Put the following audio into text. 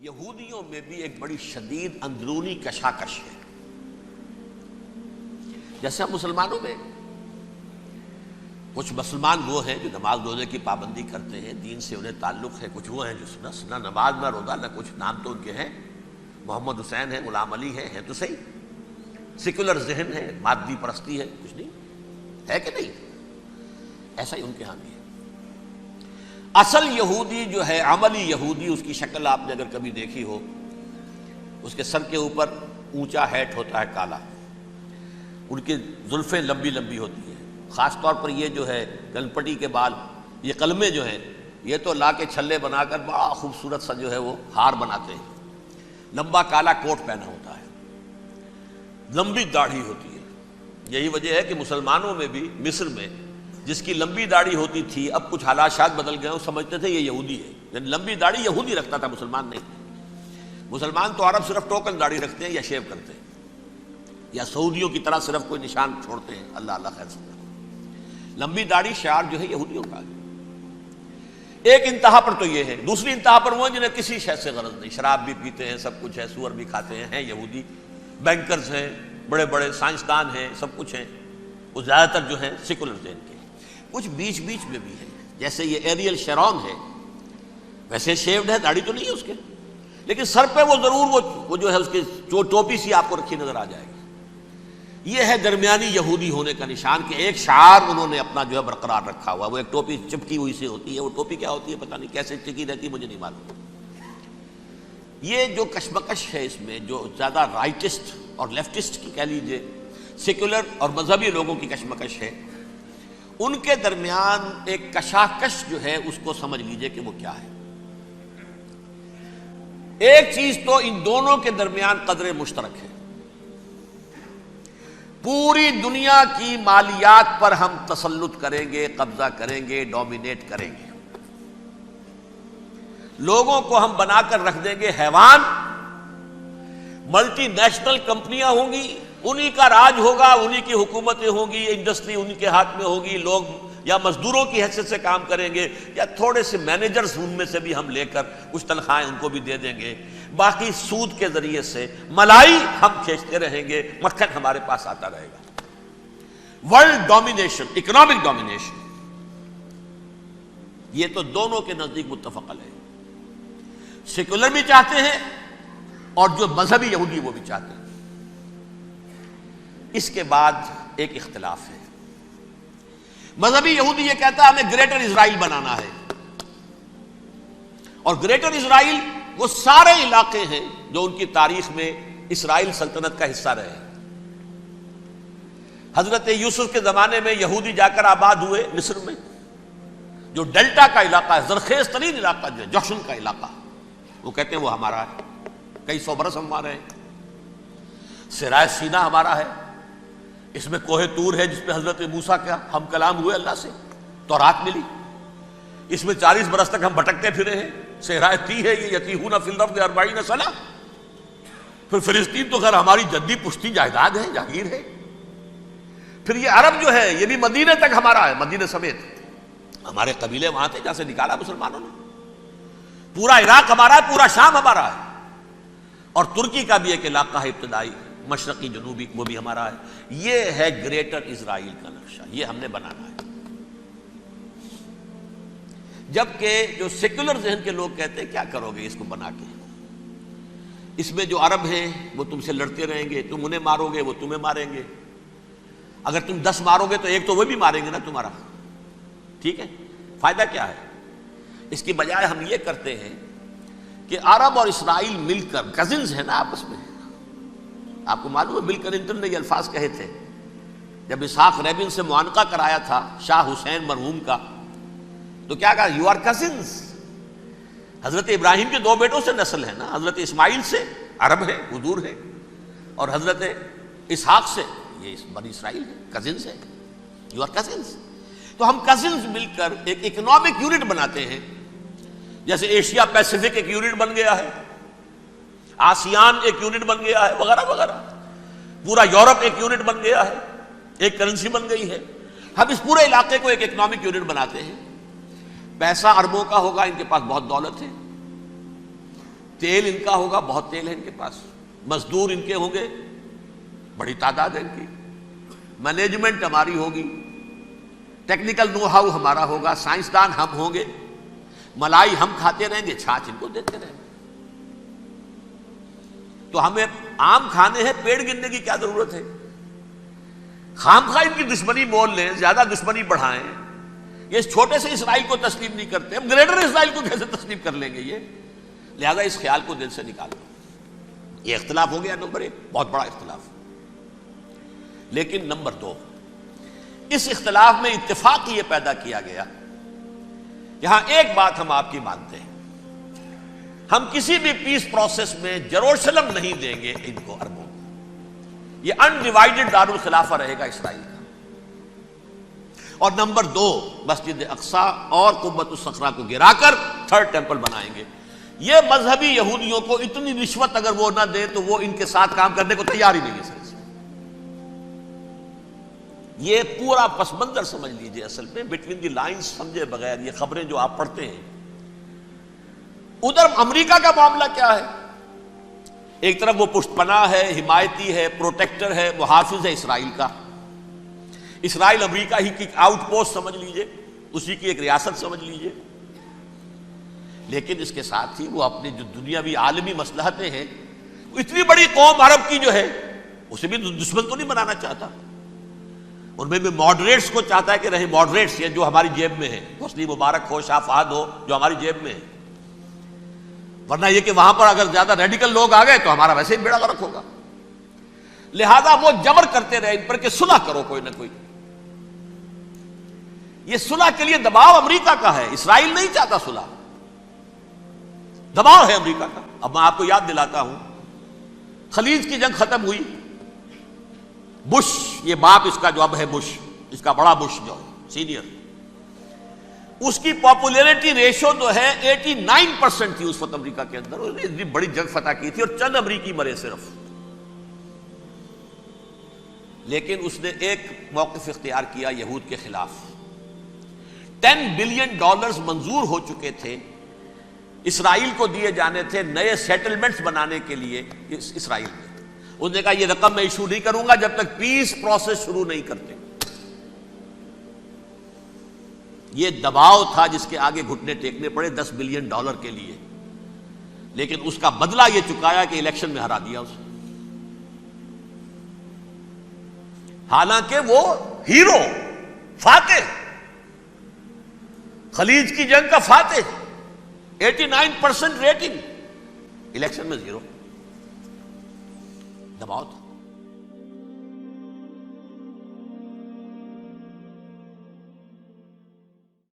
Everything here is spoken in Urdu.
یہودیوں میں بھی ایک بڑی شدید اندرونی کشاکش ہے. جیسے ہم مسلمانوں میں کچھ مسلمان وہ ہیں جو نماز روزے کی پابندی کرتے ہیں، دین سے انہیں تعلق ہے، کچھ وہ ہیں جو نہ نماز نہ روزہ نہ کچھ، نام تو ان کے ہیں، محمد حسین ہے، غلام علی ہیں تو صحیح، سیکولر ذہن ہے، مادی پرستی ہے، کچھ نہیں ہے کہ نہیں؟ ایسا ہی ان کے ہاں بھی ہے. اصل یہودی جو ہے، عملی یہودی، اس کی شکل آپ نے اگر کبھی دیکھی ہو، اس کے سر کے اوپر اونچا ہیٹ ہوتا ہے کالا، ان کی زلفیں لمبی لمبی ہوتی ہیں، خاص طور پر یہ جو ہے گلپٹی کے بال، یہ قلمے جو ہیں یہ تو لا کے چھلے بنا کر بڑا خوبصورت سا جو ہے وہ ہار بناتے ہیں. لمبا کالا کوٹ پہنا ہوتا ہے، لمبی داڑھی ہوتی ہے. یہی وجہ ہے کہ مسلمانوں میں بھی، مصر میں جس کی لمبی داڑھی ہوتی تھی، اب کچھ حالات شاید بدل گئے، وہ سمجھتے تھے یہ یہودی ہے، یعنی لمبی داڑھی یہودی رکھتا تھا، مسلمان نہیں. مسلمان تو عرب صرف ٹوکن داڑھی رکھتے ہیں یا شیو کرتے ہیں، یا سعودیوں کی طرح صرف کوئی نشان چھوڑتے ہیں، اللہ اللہ خیر سے. لمبی داڑھی شعار جو ہے یہودیوں کا ہے. ایک انتہا پر تو یہ ہے، دوسری انتہا پر وہ ہیں جنہیں کسی شے سے غرض نہیں، شراب بھی پیتے ہیں، سب کچھ ہے، سور بھی کھاتے ہیں یہودی، بینکرز ہیں، بڑے بڑے سائنسدان ہیں، سب کچھ ہیں. وہ زیادہ تر جو ہیں سیکولر ذہن کے. کچھ بیچ بیچ میں بھی ہے، جیسے یہ ایریل شیرون ہے، ویسے شیوڈ ہے، داڑھی تو نہیں ہے اس کے، لیکن سر پہ وہ ضرور وہ جو ہے اس کی جو ٹوپی سی آپ کو رکھی نظر آ جائے گی. یہ ہے درمیانی یہودی ہونے کا نشان، کہ ایک شعار انہوں نے اپنا جو ہے برقرار رکھا ہوا. وہ ایک ٹوپی چپکی ہوئی سے ہوتی ہے، وہ ٹوپی کیا ہوتی ہے پتہ نہیں، کیسے چکی رہتی ہے مجھے نہیں معلوم. یہ جو کشمکش ہے اس میں، جو زیادہ رائٹسٹ اور لیفٹسٹ کی کہہ لیجیے، سیکولر اور مذہبی لوگوں کی کشمکش ہے، ان کے درمیان ایک کشاکش جو ہے اس کو سمجھ لیجئے کہ وہ کیا ہے. ایک چیز تو ان دونوں کے درمیان قدر مشترک ہے، پوری دنیا کی مالیات پر ہم تسلط کریں گے، قبضہ کریں گے، ڈومینیٹ کریں گے. لوگوں کو ہم بنا کر رکھ دیں گے حیوان، ملٹی نیشنل کمپنیاں ہوں گی، انہی کا راج ہوگا، انہی کی حکومتیں ہوں گی، انڈسٹری انہی کے ہاتھ میں ہوگی. لوگ یا مزدوروں کی حیثیت سے کام کریں گے، یا تھوڑے سے مینیجرز ان میں سے بھی ہم لے کر کچھ تنخواہیں ان کو بھی دے دیں گے. باقی سود کے ذریعے سے ملائی ہم کھینچتے رہیں گے، مکھن ہمارے پاس آتا رہے گا. ورلڈ ڈومینیشن، اکنامک ڈومینیشن، یہ تو دونوں کے نزدیک متفق علیہ. سیکولر بھی چاہتے ہیں اور جو مذہبی یہودی وہ بھی چاہتے ہیں. اس کے بعد ایک اختلاف ہے. مذہبی یہودی یہ کہتا ہے ہمیں گریٹر اسرائیل بنانا ہے، اور گریٹر اسرائیل وہ سارے علاقے ہیں جو ان کی تاریخ میں اسرائیل سلطنت کا حصہ رہے. حضرت یوسف کے زمانے میں یہودی جا کر آباد ہوئے مصر میں، جو ڈیلٹا کا علاقہ ہے، زرخیز ترین علاقہ جو ہے، جوشن کا علاقہ، وہ کہتے ہیں وہ ہمارا ہے، کئی سو برس ہمارے ہیں. صحرائے سینا ہمارا ہے، اس میں کوہ طور ہے جس پہ حضرت موسیٰ کا ہم کلام ہوئے اللہ سے، تورات ملی. اس میں 40 برس تک ہم بھٹکتے پھرے ہیں. صحرائے تی ہے یہ، یتیہون فی الارض 40 سنہ. پھر فلسطین تو خیر ہماری جدی پشتی جائیداد ہے، جاگیر ہے. پھر یہ عرب جو ہے یہ بھی مدینے تک ہمارا ہے، مدینے سمیت. ہمارے قبیلے وہاں تھے جہاں سے نکالا مسلمانوں نے. پورا عراق ہمارا ہے، پورا شام ہمارا ہے، اور ترکی کا بھی ایک علاقہ ہے ابتدائی، مشرقی جنوبی، وہ بھی ہمارا ہے. یہ ہے گریٹر اسرائیل کا نقشہ، یہ ہم نے بنانا ہے. جبکہ جو سیکولر ذہن کے لوگ کہتے ہیں کیا کرو گے اس کو بنا کے، اس میں جو عرب ہیں وہ تم سے لڑتے رہیں گے، تم انہیں مارو گے وہ تمہیں ماریں گے. اگر تم 10 مارو گے تو ایک تو وہ بھی ماریں گے نا تمہارا. ٹھیک ہے، فائدہ کیا ہے؟ اس کی بجائے ہم یہ کرتے ہیں کہ عرب اور اسرائیل مل کر، کزنز ہیں نا آپس میں. آپ کو معلوم ہے بل کلنٹن نے یہ الفاظ کہے تھے جب اسحاق ریبن سے معانقہ کرایا تھا شاہ حسین مرحوم کا، تو کیا کہا؟ You are cousins. حضرت ابراہیم کے 2 بیٹوں سے نسل ہے نا، حضرت اسماعیل سے عرب ہے، حضور ہے، اور حضرت اسحاق سے یہ بنی اسرائیل ہے، کزنز ہے. You are cousins. تو ہم کزنز مل کر ایک اکنامک یونٹ بناتے ہیں، جیسے ایشیا پیسیفک ایک یونٹ بن گیا ہے، آسیان ایک یونٹ بن گیا ہے، وغیرہ وغیرہ. پورا یورپ ایک یونٹ بن گیا ہے، ایک کرنسی بن گئی ہے. ہم اس پورے علاقے کو ایک اکنامک یونٹ بناتے ہیں. پیسہ اربوں کا ہوگا، ان کے پاس بہت دولت ہے. تیل ان کا ہوگا، بہت تیل ہے ان کے پاس، مزدور ان کے ہوں گے، بڑی تعداد ہے ان کی، مینجمنٹ ہماری ہوگی، ٹیکنیکل نو ہاؤ ہمارا ہوگا، سائنسدان ہم ہوں گے، ملائی ہم کھاتے رہیں گے، چھاچھ ان کو دیتے رہیں گے۔ تو ہمیں آم کھانے ہیں، پیڑ گننے کی کیا ضرورت ہے؟ خام خواہ ان کی دشمنی مول لیں، زیادہ دشمنی بڑھائیں۔ یہ اس چھوٹے سے اسرائیل کو تسلیم نہیں کرتے، ہم گریٹر اسرائیل کو کیسے تسلیم کر لیں گے؟ یہ لہذا اس خیال کو دل سے نکال دو۔ یہ اختلاف ہو گیا نمبر ایک، بہت بڑا اختلاف۔ لیکن نمبر دو، اس اختلاف میں اتفاق یہ پیدا کیا گیا، یہاں ایک بات ہم آپ کی مانتے ہیں، ہم کسی بھی پیس پروسیس میں یروشلم نہیں دیں گے ان کو، عربوں کو۔ یہ انڈیوائیڈڈ دارالخلافہ رہے گا اسرائیل کا۔ اور نمبر دو، مسجد اقصی اور قبۃ الصخرہ کو گرا کر تھرڈ ٹیمپل بنائیں گے۔ یہ مذہبی یہودیوں کو اتنی رشوت اگر وہ نہ دیں تو وہ ان کے ساتھ کام کرنے کو تیار ہی نہیں ہے۔ یہ پورا پس منظر سمجھ لیجئے، اصل میں بٹوین دی لائنز سمجھے بغیر یہ خبریں جو آپ پڑھتے ہیں۔ ادھر امریکہ کا معاملہ کیا ہے؟ ایک طرف وہ پشت پناہ ہے، حمایتی ہے، پروٹیکٹر ہے، محافظ ہے اسرائیل کا۔ اسرائیل امریکہ ہی کی آؤٹ پوسٹ سمجھ لیجئے، اسی کی ایک ریاست سمجھ لیجئے۔ لیکن اس کے ساتھ ہی وہ اپنی جو دنیاوی عالمی مصلحتیں ہیں، اتنی بڑی قوم عرب کی جو ہے اسے بھی دشمن تو نہیں بنانا چاہتا، ان میں بھی ماڈریٹس کو چاہتا ہے کہ رہے ماڈریٹس، یہ جو ہماری جیب میں ہے، حسنی مبارک ہو، شاہ فہد ہو، جو ہماری جیب میں ہے، ورنہ یہ کہ وہاں پر اگر زیادہ ریڈیکل لوگ آ گئے تو ہمارا ویسے ہی بیڑا غرق ہوگا۔ لہذا وہ جبر کرتے رہے ان پر کہ صلح کرو کوئی نہ کوئی۔ یہ صلح کے لیے دباؤ امریکہ کا ہے، اسرائیل نہیں چاہتا صلح، دباؤ ہے امریکہ کا۔ اب میں آپ کو یاد دلاتا ہوں، خلیج کی جنگ ختم ہوئی، بش، یہ باپ اس کا جو اب ہے بش، اس کا بڑا بش جو سینئر، اس کی پاپولیرٹی ریشو جو ہے 89% تھی اس وقت امریکہ کے اندر۔ اس نے اتنی بڑی جنگ فتح کی تھی اور چند امریکی مرے صرف، لیکن اس نے ایک موقف اختیار کیا یہود کے خلاف۔ $10 بلین منظور ہو چکے تھے، اسرائیل کو دیے جانے تھے نئے سیٹلمنٹس بنانے کے لیے اسرائیل میں۔ انہوں نے کہا یہ رقم میں ایشو نہیں کروں گا جب تک پیس پروسیس شروع نہیں کرتے۔ یہ دباؤ تھا جس کے آگے گھٹنے ٹیکنے پڑے $10 بلین کے لیے، لیکن اس کا بدلہ یہ چکایا کہ الیکشن میں ہرا دیا اسے۔ حالانکہ وہ ہیرو، فاتح، خلیج کی جنگ کا فاتح، 89% ریٹنگ، الیکشن میں 0، دباؤ تھا۔